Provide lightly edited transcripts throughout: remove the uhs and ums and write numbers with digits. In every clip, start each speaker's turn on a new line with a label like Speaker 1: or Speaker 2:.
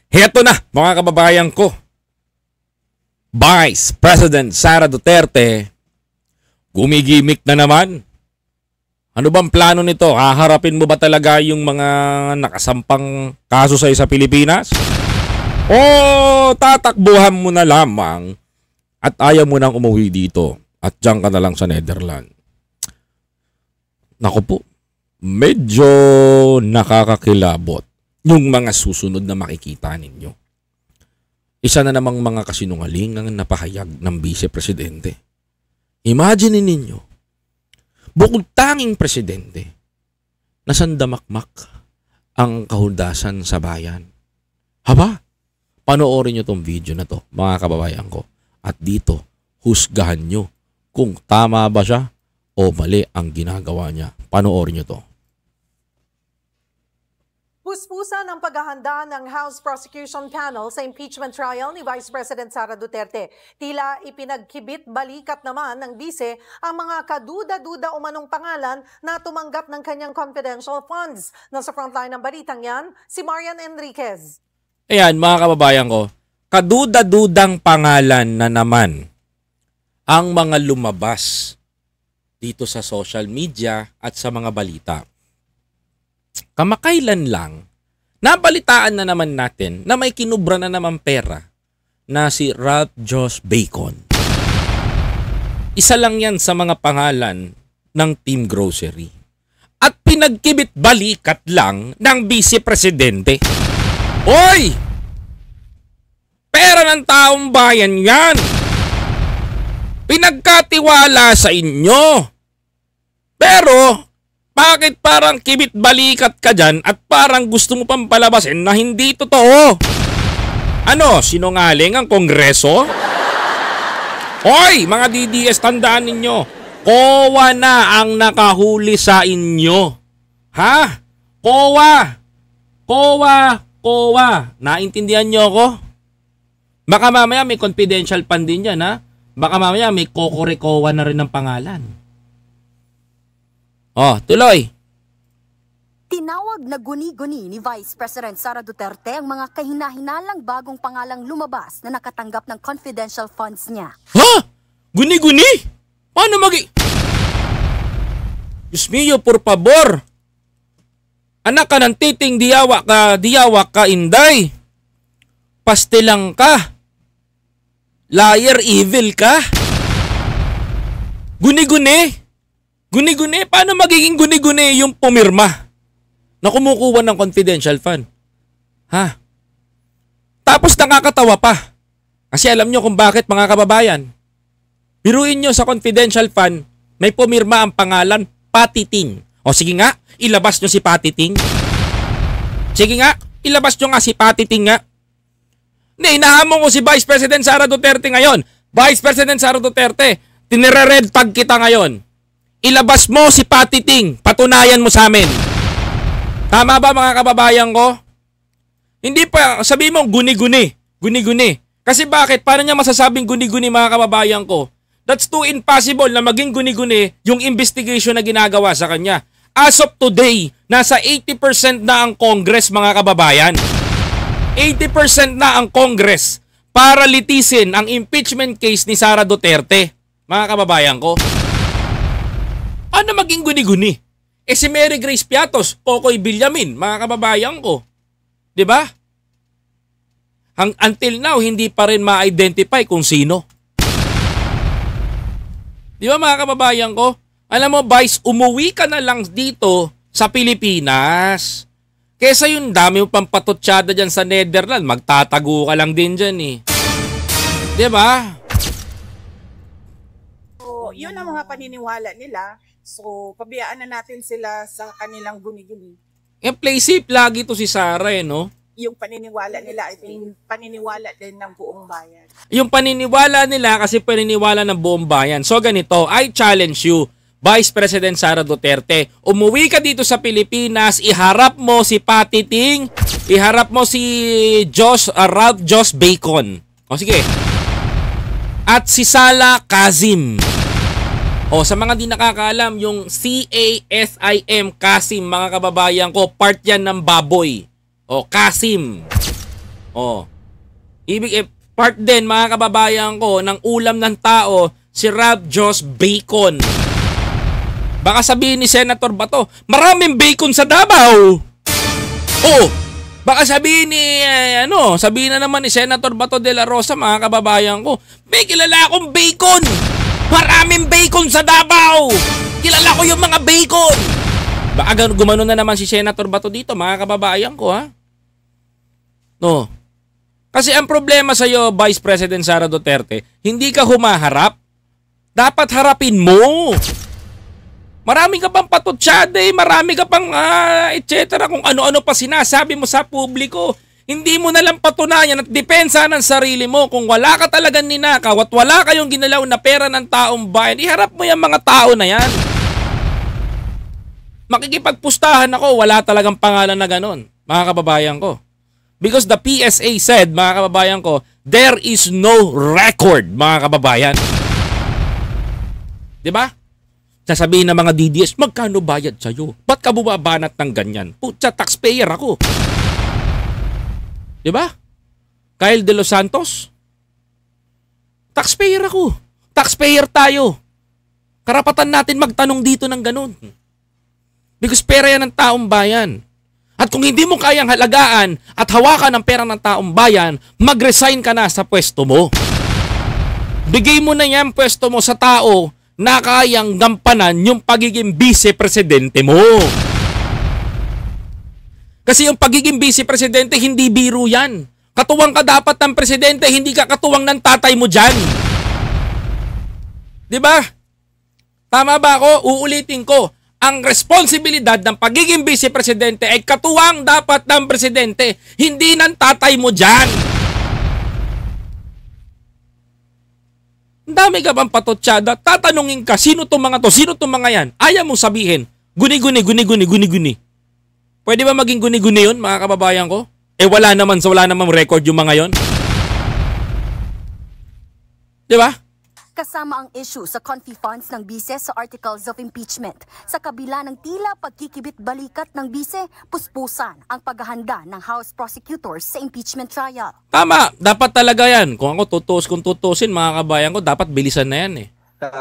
Speaker 1: Heto na, mga kababayan ko. Vice President Sara Duterte, gumigimik na naman. Ano bang plano nito? Haharapin mo ba talaga yung mga nakasampang kaso sa Pilipinas? O tatakbuhan mo na lamang at ayaw mo nang umuwi dito at diyan ka na lang sa Netherlands? Naku po, medyo nakakakilabot yung mga susunod na makikita ninyo. Isa na namang mga kasinungaling ang napahayag ng Vice Presidente. Imagine ninyo, bukod tanging presidente, nasandamakmak ang kahuldasan sa bayan. Haba, panoorin nyo tong video na to, mga kababayan ko. At dito, husgahan nyo kung tama ba siya o mali ang ginagawa niya. Panoorin nyo to.
Speaker 2: Puspusan ang paghahanda ng House Prosecution Panel sa impeachment trial ni Vice President Sara Duterte. Tila ipinagkibit balikat naman ng bise ang mga kaduda-duda umanong pangalan na tumanggap ng kanyang confidential funds. Nasa frontline ng balitang yan, si Marian Enriquez.
Speaker 1: Ayan, mga kababayan ko, kaduda-dudang pangalan na naman ang mga lumabas dito sa social media at sa mga balita. Kamakailan lang, nabalitaan na naman natin na may kinubra na naman pera na si Ralph Joss Bacon. Isa lang yan sa mga pangalan ng Team Grocery. At pinagkibit balikat lang ng Vice Presidente. Hoy! Pera ng taong bayan yan! Pinagkatiwala sa inyo! Pero bakit parang kibit balikat ka dyan at parang gusto mo pang palabasin na hindi totoo? Ano, sinungaling ang Kongreso? Hoy, mga DDS, tandaan ninyo, COA na ang nakahuli sa inyo. Ha? COA! COA! COA! Naintindihan nyo ako? Baka mamaya may confidential fund din yan, ha? Baka mamaya may COA na rin ng pangalan. Oh, tuloy.
Speaker 3: Tinawag na guni-guni ni Vice President Sara Duterte ang mga kahina-hinalang bagong pangalang lumabas na nakatanggap ng confidential funds niya.
Speaker 1: Ha? Guni-guni? Paano Diyos mio, por favor. Anak ka ng titing diyawa ka, inday. Pastilang ka. Liar, evil ka. Guni-guni? Guni-guni? Paano magiging guni-guni yung pumirma na kumukuha ng confidential fund? Ha? Tapos nakakatawa pa. Kasi alam nyo kung bakit, mga kababayan. Biruin nyo sa confidential fund, may pumirma ang pangalan Patiting. O sige nga, ilabas nyo si Patiting. Sige nga, ilabas nyo nga si Patiting nga. Hindi, inahamon ko si Vice President Sara Duterte ngayon. Vice President Sara Duterte, tinire-red tag kita ngayon. Ilabas mo si Patiting. Patunayan mo sa amin. Tama ba, mga kababayan ko? Hindi pa, sabi mo guni-guni. Guni-guni. Kasi bakit? Paano niya masasabing guni-guni, mga kababayan ko? That's too impossible na maging guni-guni yung investigation na ginagawa sa kanya. As of today, nasa 80% na ang Congress, mga kababayan. 80% na ang Congress para litisin ang impeachment case ni Sara Duterte. Mga kababayan ko. Ano maging guni-guni? Si Mary Grace Piatos, Kokoy Villamin, mga kababayan ko. 'Di ba? Until now, hindi pa rin ma-identify kung sino. 'Di ba, mga kababayan ko? Alam mo, Vice, umuwi ka na lang dito sa Pilipinas. Kesa yung dami mo pang patutsyada dyan sa Netherlands, magtatago ka lang din dyan eh. 'Di ba?
Speaker 4: So, yun ang mga paniniwala nila. So, pabayaan na natin sila sa kanilang guni-guni.
Speaker 1: Play safe lagi to si Sara no?
Speaker 4: Yung paniniwala nila ay paniniwala din ng buong bayan.
Speaker 1: Yung paniniwala nila kasi paniniwala ng buong bayan. So ganito, I challenge you, Vice President Sara Duterte, umuwi ka dito sa Pilipinas, iharap mo si Patiting, iharap mo si Ralph Joss Bacon. O sige. At si Sala Kazim. O sa mga di nakakaalam, yung CASIM, Kasim, mga kababayan ko, part yan ng baboy. O Kasim. Oh. Part din, mga kababayan ko, ng ulam ng tao, si Rob Jos Bacon. Baka sabihin ni Senator Bato, maraming bacon sa Davao. Oh, baka sabihin ni, sabihin na naman ni Senator Bato de la Rosa, mga kababayan ko, may kilala akong bacon. Maraming bacon sa Davao. Kilala ko yung mga bacon. Baka gumano na naman si Senator Bato dito, mga kababayan ko, ha? No. Kasi ang problema sa'yo, Vice President Sara Duterte, hindi ka humaharap. Dapat harapin mo. Marami ka pang patutsade, marami ka pang etc. Kung ano-ano pa sinasabi mo sa publiko. Hindi mo na lang patunayan at depensa ng sarili mo. Kung wala ka talagang ninakaw at wala kayong ginalaw na pera ng taong bayan, iharap mo yung mga tao na yan. Makikipagpustahan ako, wala talagang pangalan na ganon, mga kababayan ko. Because the PSA said, mga kababayan ko, there is no record, mga kababayan. Diba? Sasabihin ng mga DDS, magkano bayad sa'yo? Ba't ka bumabanat ng ganyan? Putya, taxpayer ako. Diba? Kyle De Los Santos? Taxpayer ako. Taxpayer tayo. Karapatan natin magtanong dito ng ganun. Because pera yan ng taong bayan. At kung hindi mo kayang halagaan at hawakan ang pera ng taong bayan, mag-resign ka na sa pwesto mo. Bigay mo na yan pwesto mo sa tao na kayang gampanan yung pagiging vice-presidente mo. Kasi yung pagiging vice-presidente, hindi biro yan. Katuwang ka dapat ng presidente, hindi ka katuwang ng tatay mo dyan. Diba? Tama ba ako? Uulitin ko. Ang responsibilidad ng pagiging vice-presidente ay katuwang dapat ng presidente, hindi ng tatay mo dyan. Ang dami ka bang patotsyada, tatanungin ka, sino itong mga to, sino itong mga yan? Ayaw mong sabihin, guni-guni. Pwede ba maging guni-guni yun, mga kababayan ko? Wala namang record yung mga yon. Diba?
Speaker 3: Kasama ang issue sa confi funds ng bise sa articles of impeachment. Sa kabila ng tila pagkikibit-balikat ng bise, puspusan ang paghahanda ng House prosecutors sa impeachment trial.
Speaker 1: Tama, dapat talaga yan. Kung tutusin, mga kabayan ko, dapat bilisan na yan eh.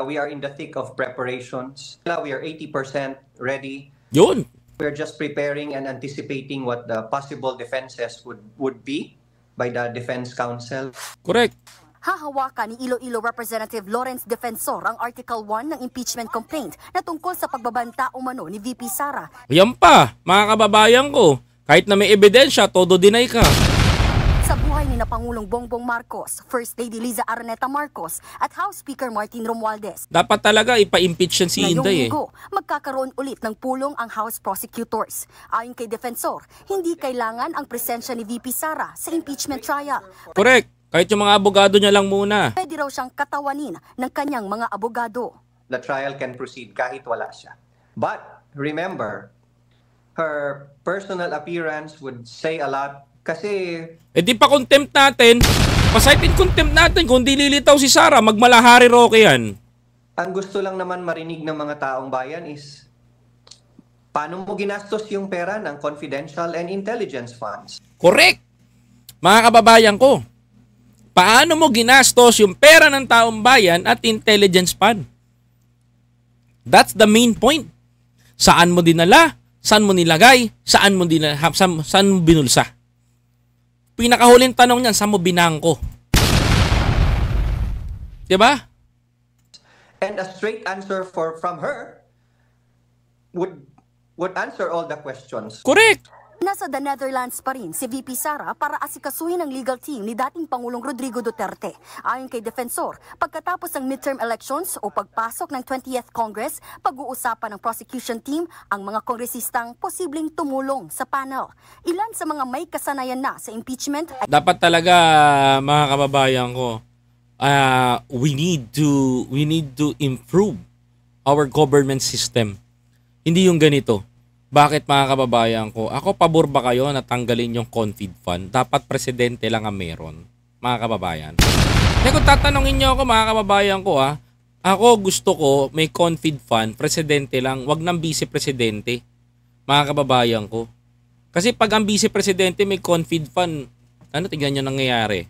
Speaker 5: We are in the thick of preparations. We are 80% ready.
Speaker 1: Yun.
Speaker 5: We're just preparing and anticipating what the possible defenses would be by the Defense Council.
Speaker 1: Correct.
Speaker 3: Hahawakan ni Iloilo Representative Lawrence Defensor ang Article 1 ng impeachment complaint na tungkol sa pagbabanta umano ni VP Sara.
Speaker 1: Yan pa, mga kababayan ko. Kahit na may ebidensya, todo deny ka.
Speaker 3: Sa buhay ni na Pangulong Bongbong Marcos, First Lady Liza Araneta Marcos at House Speaker Martin Romualdez.
Speaker 1: Dapat talaga ipa-impeach yan si Inday eh.
Speaker 3: Ngayong linggo, magkakaroon ulit ng pulong ang House prosecutors. Ayon kay Defensor, hindi kailangan ang presensya ni VP Sara sa impeachment trial.
Speaker 1: Correct. Kahit yung mga abogado niya lang muna.
Speaker 3: Pwede raw siyang katawanin ng kanyang mga abogado.
Speaker 5: The trial can proceed kahit wala siya. But remember, her personal appearance would say a lot kasi...
Speaker 1: di pa contempt natin. Pasite in contempt natin. Kung di lilitaw si Sara, magmalahari Roque yan.
Speaker 5: Ang gusto lang naman marinig ng mga taong bayan is paano mo ginastos yung pera ng confidential and intelligence funds?
Speaker 1: Correct! Mga kababayan ko. Paano mo ginastos yung pera ng taong bayan at intelligence fund? That's the main point. Saan mo dinala? Saan mo nilagay? Saan mo binulsa? Pinakahuling tanong niyan, saan mo binangko? Diba?
Speaker 5: And a straight answer from her would answer all the questions.
Speaker 1: Correct.
Speaker 3: Nasa the Netherlands pa rin si VP Sara para asikasuhin ang legal team ni dating Pangulong Rodrigo Duterte. Ayon kay Defensor, pagkatapos ng midterm elections o pagpasok ng 20th Congress, pag-uusapan ng prosecution team ang mga kongresistang posibleng tumulong sa panel. Ilan sa mga may kasanayan na sa impeachment ay...
Speaker 1: Dapat talaga, mga kababayan ko, we need to improve our government system. Hindi yung ganito. Bakit, mga kababayan ko? Ako, pabor ba kayo na tanggalin yung confid fund? Dapat presidente lang ang meron, mga kababayan. Kaya kung tatanungin nyo ako, mga kababayan ko, ako gusto ko may confid fund, presidente lang, wag ng vice-presidente, mga kababayan ko. Kasi pag ang vice-presidente may confid fund, Ano, tignan nyo nangyayari.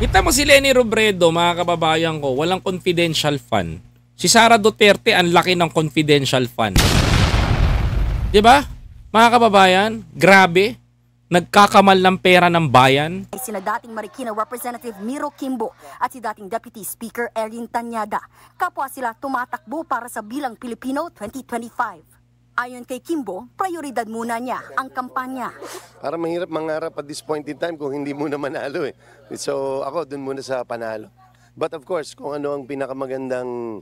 Speaker 1: Kita mo si Leni Robredo, mga kababayan ko, walang confidential fund. Si Sara Duterte, ang laki ng confidential fund. Diba? Mga kababayan, grabe. Nagkakamal ng pera ng bayan.
Speaker 3: Sina dating Marikina Representative Miro Kimbo at si dating Deputy Speaker Erin Tanyada. Kapwa sila tumatakbo para sa Bilang Pilipino 2025. Ayon kay Kimbo, prioridad muna niya ang kampanya.
Speaker 6: Para mahirap mangarap at this point in time kung hindi muna manalo eh. So ako dun muna sa panalo. But of course, kung ano ang pinakamagandang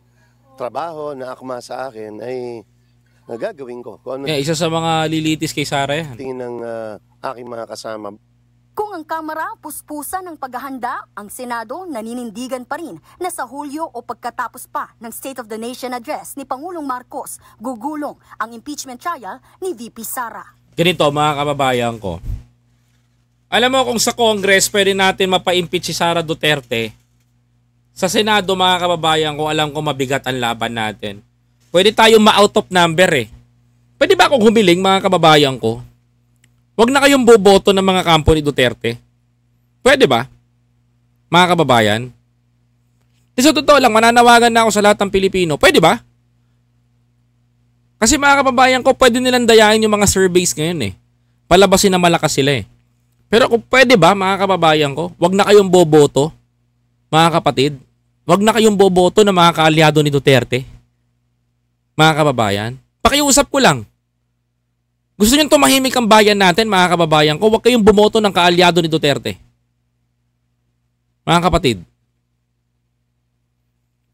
Speaker 6: trabaho na akma sa akin ay gagawin ko. Kung ano
Speaker 1: Isa sa mga lilitis kay Sara yan.
Speaker 6: tingin ng aking mga kasama.
Speaker 3: Kung ang Kamara puspusan ng paghahanda, ang Senado naninindigan pa rin na sa Hulyo o pagkatapos pa ng State of the Nation Address ni Pangulong Marcos, gugulong ang impeachment trial ni VP Sara.
Speaker 1: Ganito mga kababayan ko. Alam mo kung sa Congress pwede natin mapa-impeach si Sara Duterte, sa Senado mga kababayan ko, alam ko mabigat ang laban natin. Pwede tayong ma-out of number eh. Pwede ba akong humiling mga kababayan ko? Huwag na kayong boboto ng mga kampo ni Duterte. Pwede ba? Mga kababayan? Sa totoo lang, mananawagan na ako sa lahat ng Pilipino. Pwede ba? Kasi mga kababayan ko, pwede nilang dayain yung mga surveys ngayon eh. Palabasin na malakas sila eh. Pero kung pwede ba, mga kababayan ko, huwag na kayong boboto, mga kapatid. Huwag na kayong boboto ng mga kaalyado ni Duterte. Mga kababayan. Pakiusap ko lang. Gusto nyo tumahimik ang bayan natin, mga kababayan ko, huwag kayong bumoto ng kaalyado ni Duterte. Mga kapatid.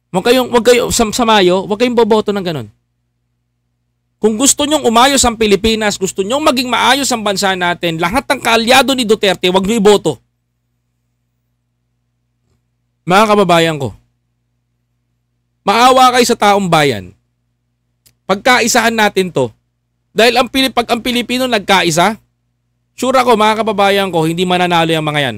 Speaker 1: Huwag kayong sa Mayo, huwag kayong boboto ng ganun. Kung gusto nyong umayos ang Pilipinas, gusto nyong maging maayos ang bansa natin, lahat ng kaalyado ni Duterte, huwag nyo iboto. Mga kababayan ko, maawa kayo sa taong bayan. Pagkaisahan natin to. Dahil pag ang Pilipino nagkaisa, sure ako mga kababayan ko, hindi mananalo yung mga yan.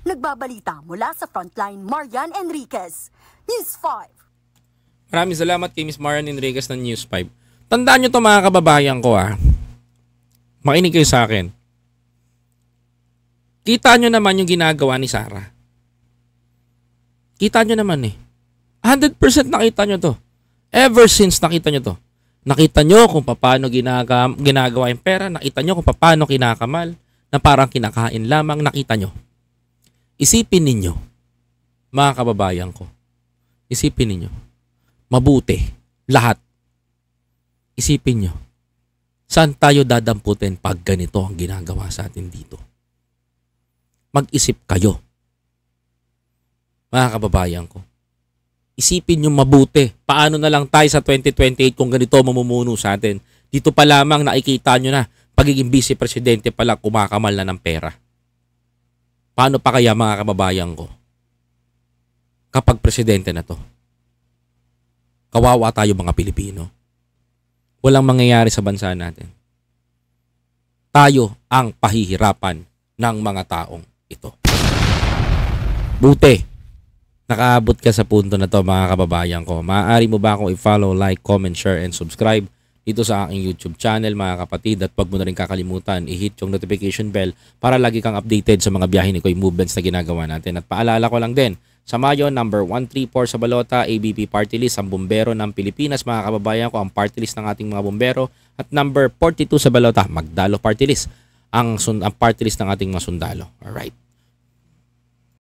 Speaker 3: Nagbabalita mula sa Frontline, Marian Enriquez, News 5.
Speaker 1: Maraming salamat kay Ms. Marian Enriquez ng News 5. Tandaan nyo to mga kababayan ko Makinig kayo sa akin. Kita nyo naman yung ginagawa ni Sara. Kita nyo naman 100% nakita nyo to. Ever since nakita nyo to. Nakita nyo kung paano ginagawa yung pera. Nakita nyo kung paano kinakamal na parang kinakain lamang. Nakita nyo. Isipin ninyo, mga kababayan ko. Isipin ninyo. Mabuti. Lahat. Isipin nyo. Saan tayo dadamputin pag ganito ang ginagawa sa atin dito? Mag-isip kayo. Mga kababayan ko. Isipin nyo mabuti. Paano na lang tayo sa 2028 kung ganito mamumuno sa atin? Dito pa lamang nakikita nyo na pagiging vice-presidente pala kumakamal na ng pera. Paano pa kaya mga kababayan ko? Kapag presidente na to. Kawawa tayo mga Pilipino. Walang mangyayari sa bansa natin. Tayo ang pahihirapan ng mga taong ito. Buti. Nakaabot ka sa punto na to mga kababayan ko. Maaari mo ba akong i-follow, like, comment, share, and subscribe dito sa aking YouTube channel mga kapatid. At huwag mo na rin kakalimutan, i-hit yung notification bell para lagi kang updated sa mga biyahe ni Koy movements na ginagawa natin. At paalala ko lang din, sa Mayo, number 134 sa balota, ABP Party List, ang bumbero ng Pilipinas mga kababayan ko, ang party list ng ating mga bumbero. At number 42 sa balota, Magdalo Party List, ang party list ng ating mga sundalo. Alright.